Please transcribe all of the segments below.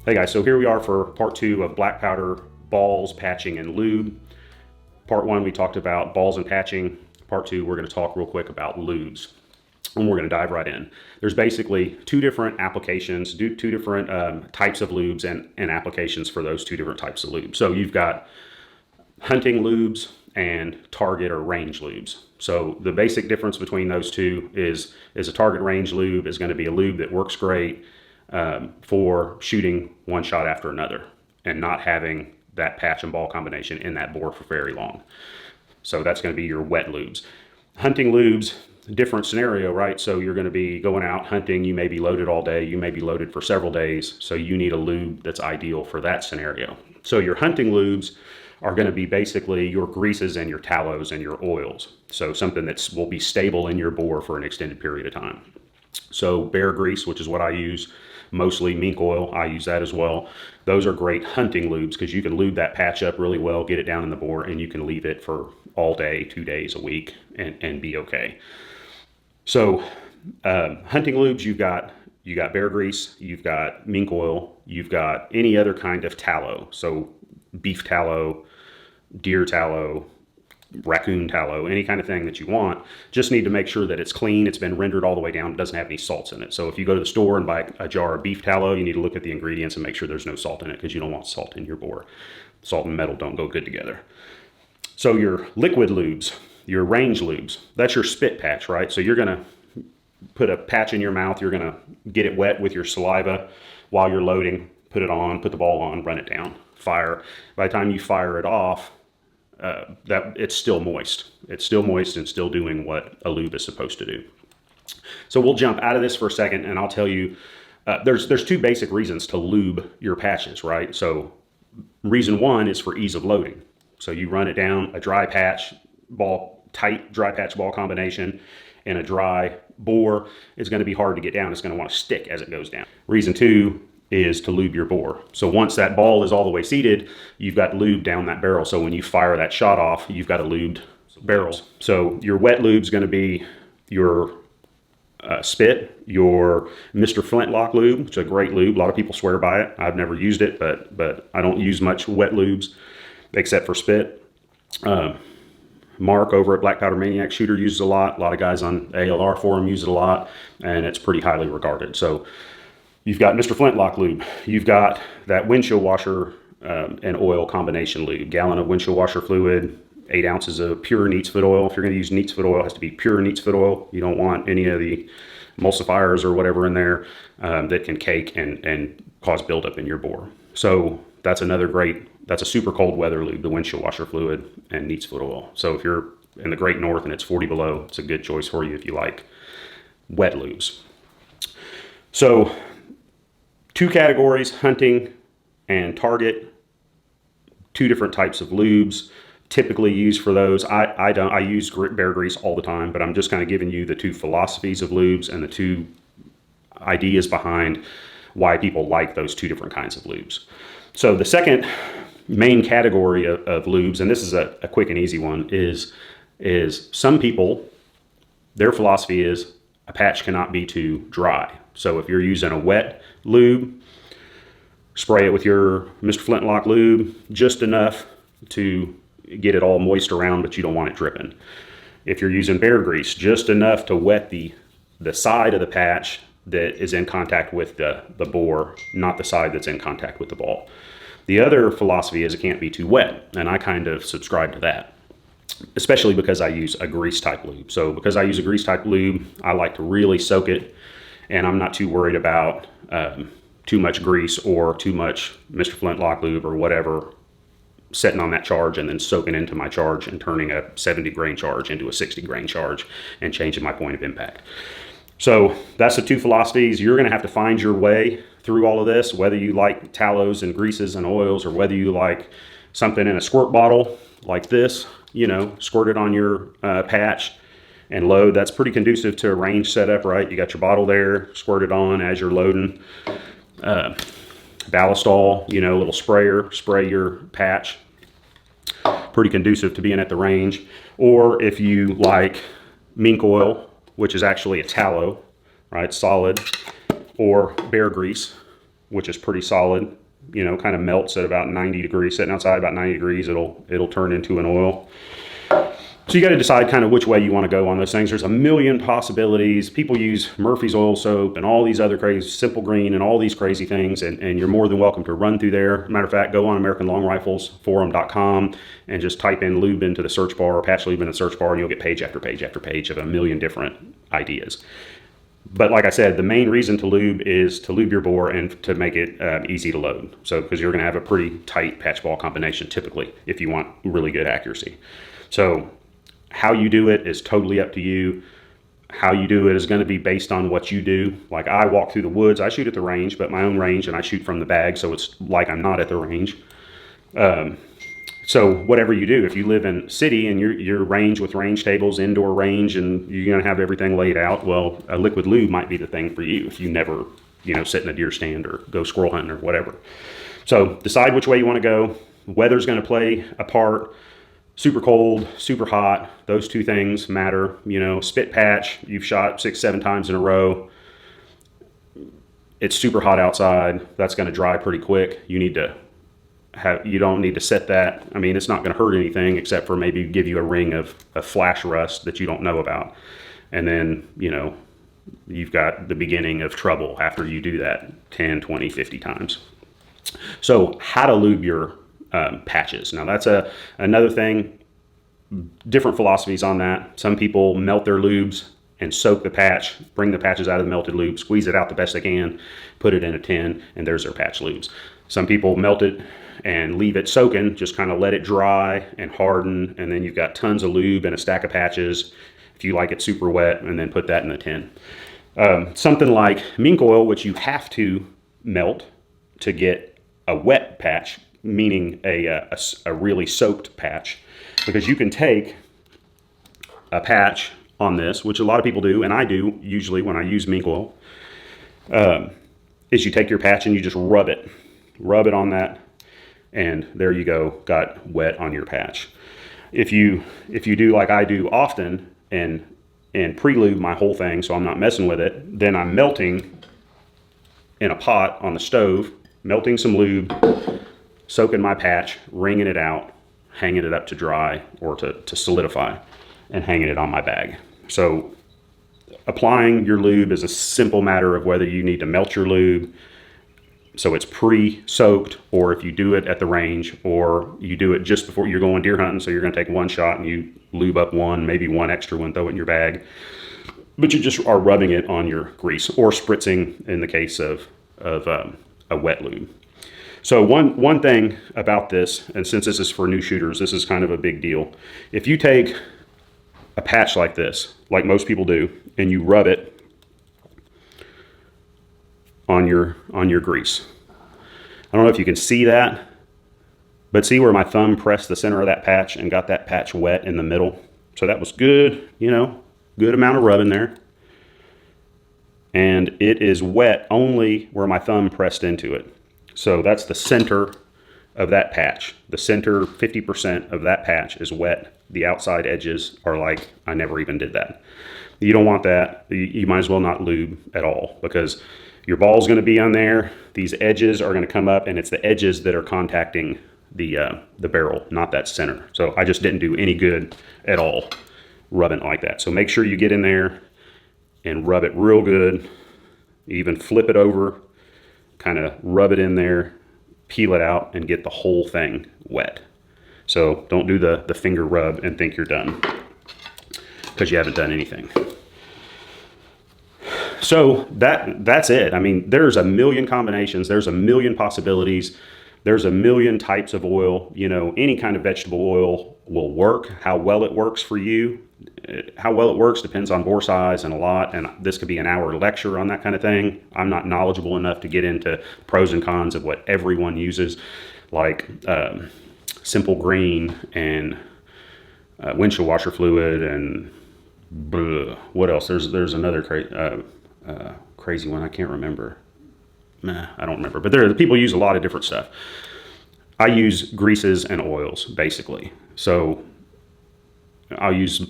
Hey guys, so here we are for part 2 of black powder, balls, patching, and lube. Part 1 we talked about balls and patching. Part 2 we're going to talk real quick about lubes. And we're going to dive right in. There's basically two different applications, two different types of lubes and applications for those two different types of lubes. So you've got hunting lubes and target or range lubes. So the basic difference between those two is a target range lube is going to be a lube that works great for shooting one shot after another and not having that patch and ball combination in that bore for very long. So that's going to be your wet lubes. Hunting lubes, different scenario, right? So you're going to be going out hunting, you may be loaded all day, you may be loaded for several days, so you need a lube that's ideal for that scenario. So your hunting lubes are going to be basically your greases and your tallows and your oils. So something that will be stable in your bore for an extended period of time. So bear grease, which is what I use, mostly mink oil, I use that as well. Those are great hunting lubes because you can lube that patch up really well, get it down in the bore, and you can leave it for all day, 2 days a week, and be okay. So hunting lubes, you got bear grease, you've got mink oil, you've got any other kind of tallow. So beef tallow, deer tallow, raccoon tallow, any kind of thing that you want. Just need to make sure that it's clean, it's been rendered all the way down, it doesn't have any salts in it. So if you go to the store and buy a jar of beef tallow, you need to look at the ingredients and make sure there's no salt in it because you don't want salt in your bore. Salt and metal don't go good together. So your liquid lubes, your range lubes, that's your spit patch, right? So you're gonna put a patch in your mouth, you're gonna get it wet with your saliva while you're loading, put it on, put the ball on, run it down, fire. By the time you fire it off, that it's still moist. It's still moist and still doing what a lube is supposed to do. So we'll jump out of this for a second and I'll tell you, there's two basic reasons to lube your patches, right? So reason one is for ease of loading. So you run it down, a dry patch ball, tight dry patch ball combination and a dry bore is going to be hard to get down. It's going to want to stick as it goes down. Reason two is to lube your bore. So once that ball is all the way seated, you've got lube down that barrel. So when you fire that shot off, you've got a lubed barrel. So your wet lube is going to be your spit, your Mr. Flintlock lube, which is a great lube. A lot of people swear by it. I've never used it, but I don't use much wet lubes except for spit. Mark over at Black Powder Maniac Shooter uses a lot. A lot of guys on ALR forum use it a lot, and it's pretty highly regarded. So you've got Mr. Flintlock lube. You've got that windshield washer and oil combination lube. Gallon of windshield washer fluid, 8 ounces of pure neat's foot oil. If you're going to use neat's foot oil, it has to be pure neat's foot oil. You don't want any of the emulsifiers or whatever in there that can cake and cause buildup in your bore. So that's another great, that's a super cold weather lube, the windshield washer fluid and neat's foot oil. So if you're in the great north and it's 40 below, it's a good choice for you if you like wet lubes. So two categories, hunting and target, two different types of lubes typically used for those. I use bear grease all the time, but I'm just kind of giving you the two philosophies of lubes and the two ideas behind why people like those two different kinds of lubes. So the second main category of lubes, and this is a quick and easy one, is some people, their philosophy is a patch cannot be too dry. So if you're using a wet lube, spray it with your Mr. Flintlock lube, just enough to get it all moist around, but you don't want it dripping. If you're using bear grease, just enough to wet the side of the patch that is in contact with the bore, not the side that's in contact with the ball. The other philosophy is it can't be too wet, and I kind of subscribe to that, especially because I use a grease type lube. So because I use a grease type lube, I like to really soak it, and I'm not too worried about too much grease or too much Mr. Flintlock lube or whatever setting on that charge and then soaking into my charge and turning a 70 grain charge into a 60 grain charge and changing my point of impact. So that's the two philosophies. You're going to have to find your way through all of this, whether you like tallows and greases and oils or whether you like something in a squirt bottle like this, squirt it on your patch and load. That's pretty conducive to a range setup, right? You got your bottle there, squirt it on as you're loading. Ballistol, little sprayer, spray your patch. Pretty conducive to being at the range. Or if you like mink oil, which is actually a tallow, right, solid, or bear grease, which is pretty solid. You know, kind of melts at about 90 degrees, sitting outside about 90 degrees, it'll turn into an oil. So you got to decide kind of which way you want to go on those things. There's a million possibilities. People use Murphy's oil soap and all these other crazy, Simple Green and all these crazy things, and you're more than welcome to run through there. Matter of fact, go on AmericanLongRiflesForum.com and just type in lube into the search bar, or patch lube in the search bar, and you'll get page after page after page of a million different ideas. But like I said, the main reason to lube is to lube your bore and to make it easy to load. So because you're going to have a pretty tight patch ball combination typically if you want really good accuracy. So how you do it is totally up to you. How you do it is going to be based on what you do. Like I walk through the woods, I shoot at the range, but my own range, and I shoot from the bag, so it's like I'm not at the range. So whatever you do, if you live in city and you're range with range tables, indoor range, and you're going to have everything laid out, well, a liquid lube might be the thing for you if you never, you know, sit in a deer stand or go squirrel hunting or whatever. So decide which way you want to go. Weather's going to play a part. Super cold, super hot, those two things matter. You know, spit patch, you've shot 6-7 times in a row. It's super hot outside. That's going to dry pretty quick. You don't need to set that. I mean, it's not going to hurt anything except for maybe give you a ring of flash rust that you don't know about. And then, you know, you've got the beginning of trouble after you do that 10, 20, 50 times. So how to lube your patches. Now that's another thing, different philosophies on that. Some people melt their lubes and soak the patch, bring the patches out of the melted lube, squeeze it out the best they can, put it in a tin, and there's their patch lubes. Some people melt it and leave it soaking, just kind of let it dry and harden, and then you've got tons of lube and a stack of patches if you like it super wet, and then put that in the tin. Something like mink oil, which you have to melt to get a wet patch, meaning a really soaked patch, because you can take a patch on this, which a lot of people do, and I do usually when I use mink oil, is you take your patch and you just rub it on that, and there you go, got wet on your patch. If you do like I do often and pre-lube my whole thing so I'm not messing with it, then I'm melting in a pot on the stove, melting some lube, soaking my patch, wringing it out, hanging it up to dry or to solidify, and hanging it on my bag. So applying your lube is a simple matter of whether you need to melt your lube so it's pre-soaked, or if you do it at the range, or you do it just before you're going deer hunting, so you're going to take one shot and you lube up one, maybe one extra one, throw it in your bag, but you just are rubbing it on your grease, or spritzing in the case of a wet lube. So one thing about this, and since this is for new shooters, this is kind of a big deal. If you take a patch like this, like most people do, and you rub it on your grease. I don't know if you can see that, but see where my thumb pressed the center of that patch and got that patch wet in the middle? So that was good, you know, good amount of rubbing there. And it is wet only where my thumb pressed into it. So that's the center of that patch. The center 50% of that patch is wet. The outside edges are like, I never even did that. You don't want that. You might as well not lube at all, because your ball's going to be on there. These edges are going to come up, and it's the edges that are contacting the barrel, not that center. So I just didn't do any good at all rubbing like that. So make sure you get in there and rub it real good. Even flip it over, kind of rub it in there, peel it out, and get the whole thing wet. So don't do the finger rub and think you're done, because you haven't done anything. So that's it. I mean, there's a million combinations. There's a million possibilities. There's a million types of oil. You know, any kind of vegetable oil will work. How well it works for you, how well it works depends on bore size and a lot. And this could be an hour lecture on that kind of thing. I'm not knowledgeable enough to get into pros and cons of what everyone uses, like Simple Green and windshield washer fluid and what else? There's another crazy one. I can't remember. I don't remember. But the people use a lot of different stuff. I use greases and oils basically. So I'll use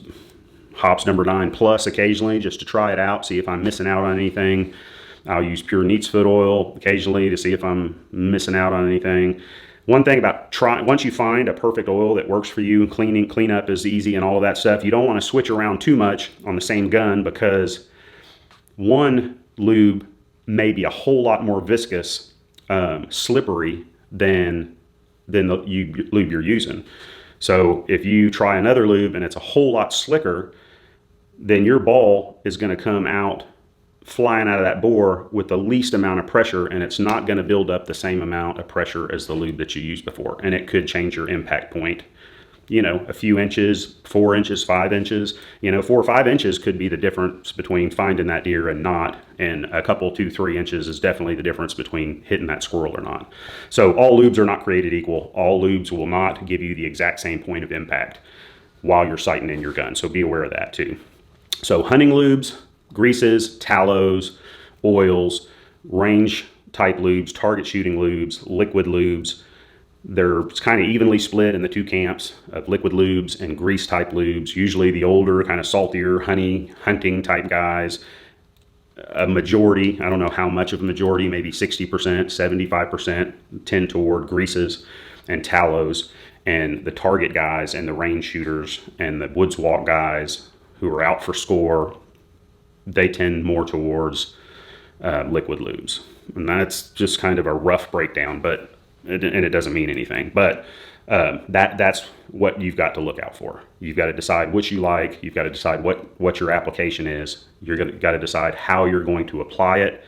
hops number 9 plus occasionally just to try it out, see if I'm missing out on anything. I'll use pure neat's foot oil occasionally to see if I'm missing out on anything. One thing about once you find a perfect oil that works for you, cleanup is easy and all of that stuff, you don't want to switch around too much on the same gun, because one lube may be a whole lot more viscous, slippery than the lube you're using. So if you try another lube and it's a whole lot slicker, then your ball is going to come out flying out of that bore with the least amount of pressure, and it's not going to build up the same amount of pressure as the lube that you used before. And it could change your impact point, you know, a few inches, 4 inches, 5 inches, you know, 4 or 5 inches could be the difference between finding that deer and not. And a couple, 2, 3 inches is definitely the difference between hitting that squirrel or not. So all lubes are not created equal. All lubes will not give you the exact same point of impact while you're sighting in your gun. So be aware of that too. So hunting lubes, greases, tallows, oils, range type lubes, target shooting lubes, liquid lubes. They're kind of evenly split in the two camps of liquid lubes and grease type lubes. Usually the older, kind of saltier, hunting type guys. A majority, I don't know how much of a majority, maybe 60%, 75% tend toward greases and tallows. And the target guys and the range shooters and the woods walk guys who are out for score, they tend more towards liquid lubes. And that's just kind of a rough breakdown, but it doesn't mean anything. But that's what you've got to look out for. You've got to decide which you like. You've got to decide what your application is. Got to decide how you're going to apply it,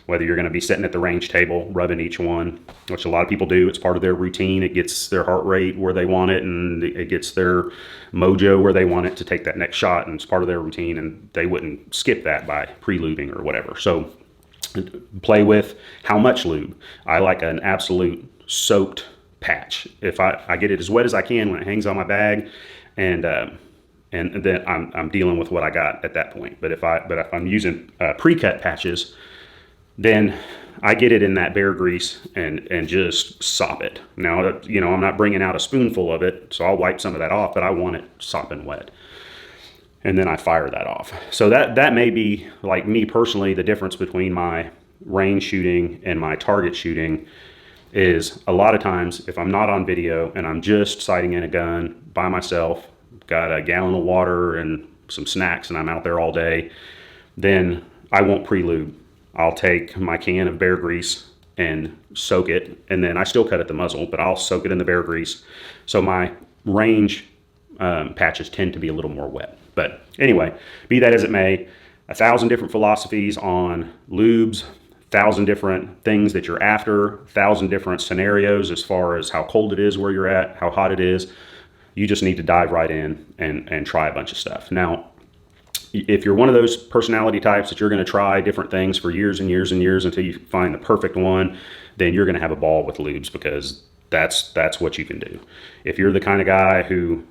whether you're going to be sitting at the range table rubbing each one, which a lot of people do. It's part of their routine. It gets their heart rate where they want it, and it gets their mojo where they want it to take that next shot, and it's part of their routine, and they wouldn't skip that by pre-lubing or whatever. So play with how much lube. I like an absolute soaked patch. If I get it as wet as I can when it hangs on my bag, and then I'm dealing with what I got at that point. But if I'm using pre-cut patches, then I get it in that bear grease and just sop it. Now, you know, I'm not bringing out a spoonful of it, so I'll wipe some of that off, but I want it sopping wet. And then I fire that off. So that may be, like me personally, the difference between my range shooting and my target shooting is a lot of times if I'm not on video and I'm just sighting in a gun by myself, got a gallon of water and some snacks, and I'm out there all day, then I won't pre-lube. I'll take my can of bear grease and soak it, and then I still cut at the muzzle, but I'll soak it in the bear grease. So my range patches tend to be a little more wet. But anyway, be that as it may, 1,000 different philosophies on lubes, 1,000 different things that you're after, 1,000 different scenarios as far as how cold it is where you're at, how hot it is. You just need to dive right in and try a bunch of stuff. Now, if you're one of those personality types that you're going to try different things for years and years and years until you find the perfect one, then you're going to have a ball with lubes, because that's what you can do. If you're the kind of guy who,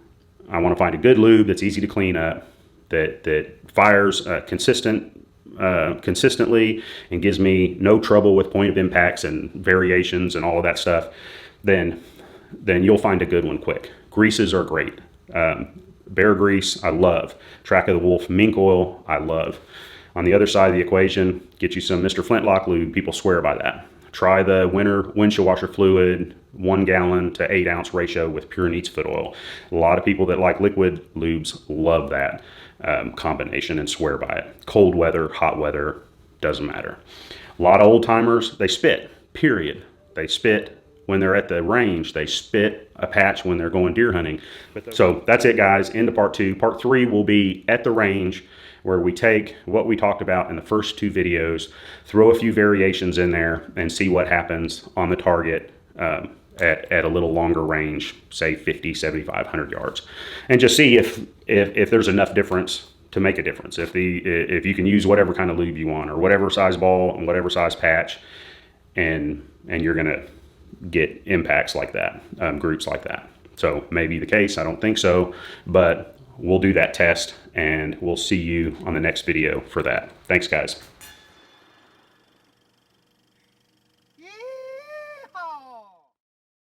I want to find a good lube that's easy to clean up, that fires consistently and gives me no trouble with point of impacts and variations and all of that stuff, then you'll find a good one quick. Greases are great. Bear grease, I love. Track of the Wolf mink oil, I love. On the other side of the equation, get you some Mr. Flintlock lube. People swear by that. Try the winter windshield washer fluid, 1 gallon to 8 ounce ratio with pure neat's foot oil. A lot of people that like liquid lubes love that combination and swear by it. Cold weather, hot weather, doesn't matter. A lot of old timers, they spit, period. They spit when they're at the range. They spit a patch when they're going deer hunting. So that's it, guys. Into part 2. Part 3 will be at the range, where we take what we talked about in the first 2 videos, throw a few variations in there, and see what happens on the target at a little longer range, say 50, 75, 100 yards, and just see if there's enough difference to make a difference. If you can use whatever kind of lube you want, or whatever size ball and whatever size patch, and you're gonna get impacts like that, groups like that. So maybe the case, I don't think so, but we'll do that test, and we'll see you on the next video for that. Thanks, guys.